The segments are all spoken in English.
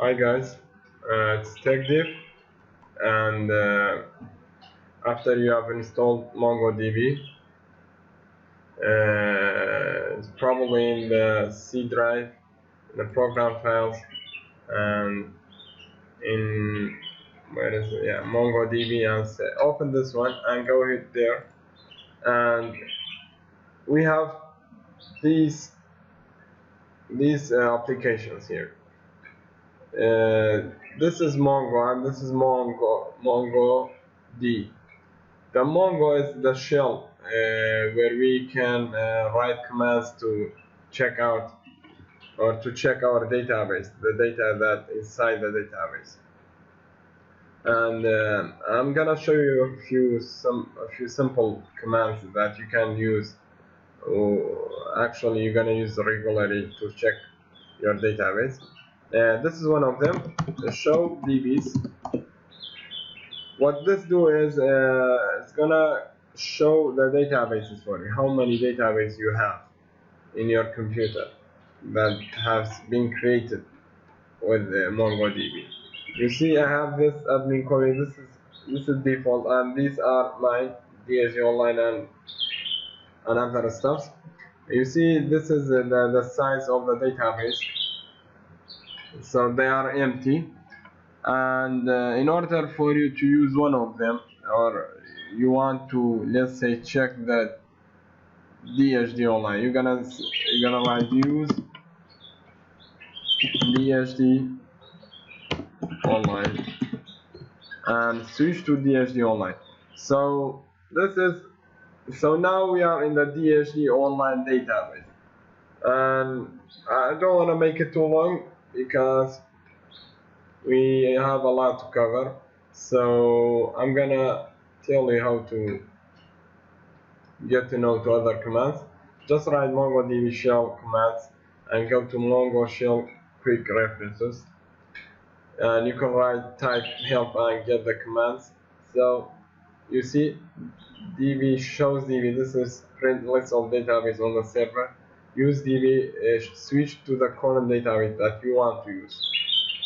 Hi guys, it's TechDiv, and after you have installed MongoDB, it's probably in the C drive, in the program files, and in where is it? Yeah, MongoDB, and say, open this one and go ahead there, and we have these applications here. This is Mongo and this is MongoD. The Mongo is the shell where we can write commands to check out or to check our database, the data that inside the database. And I'm gonna show you a few simple commands that you can use. Actually, you're gonna use regularly to check your database. This is one of them, the show DBs. What this do is it's gonna show the databases for you, how many databases you have in your computer that has been created with MongoDB. You see, I have this admin copy. This is default, and these are my DSG Online and other stuff. You see, this is the size of the database. So they are empty, and in order for you to use one of them, or you want to, let's say, check the DHD online, you're gonna write use DHD online and switch to DHD online. So now we are in the DHD online database, and I don't want to make it too long because we have a lot to cover. So I'm gonna tell you how to get to know to other commands. Just write MongoDB Shell Commands and go to Mongo Shell Quick References, and you can type help and get the commands. So you see, DB shows DB. This is print list of database on the server. Use DB, switch to the current database that you want to use.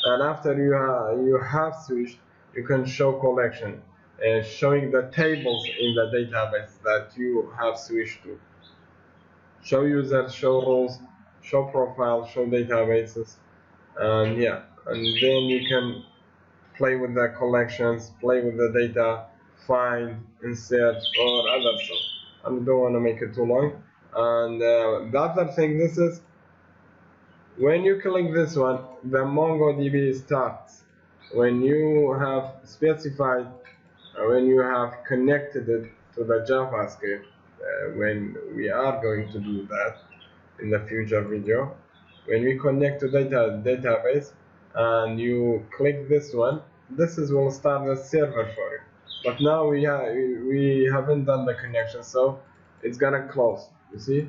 And after you have switched, you can show collection, showing the tables in the database that you have switched to. Show users, show roles, show profiles, show databases, and yeah, and then you can play with the collections, play with the data, find, insert, or other stuff. I don't want to make it too long. And the other thing, this is when you click this one, the MongoDB starts. When you have specified, when you have connected it to the JavaScript, when we are going to do that in the future video, when we connect to database and you click this one, this will start the server for you. But now we haven't done the connection, so it's gonna close. You see?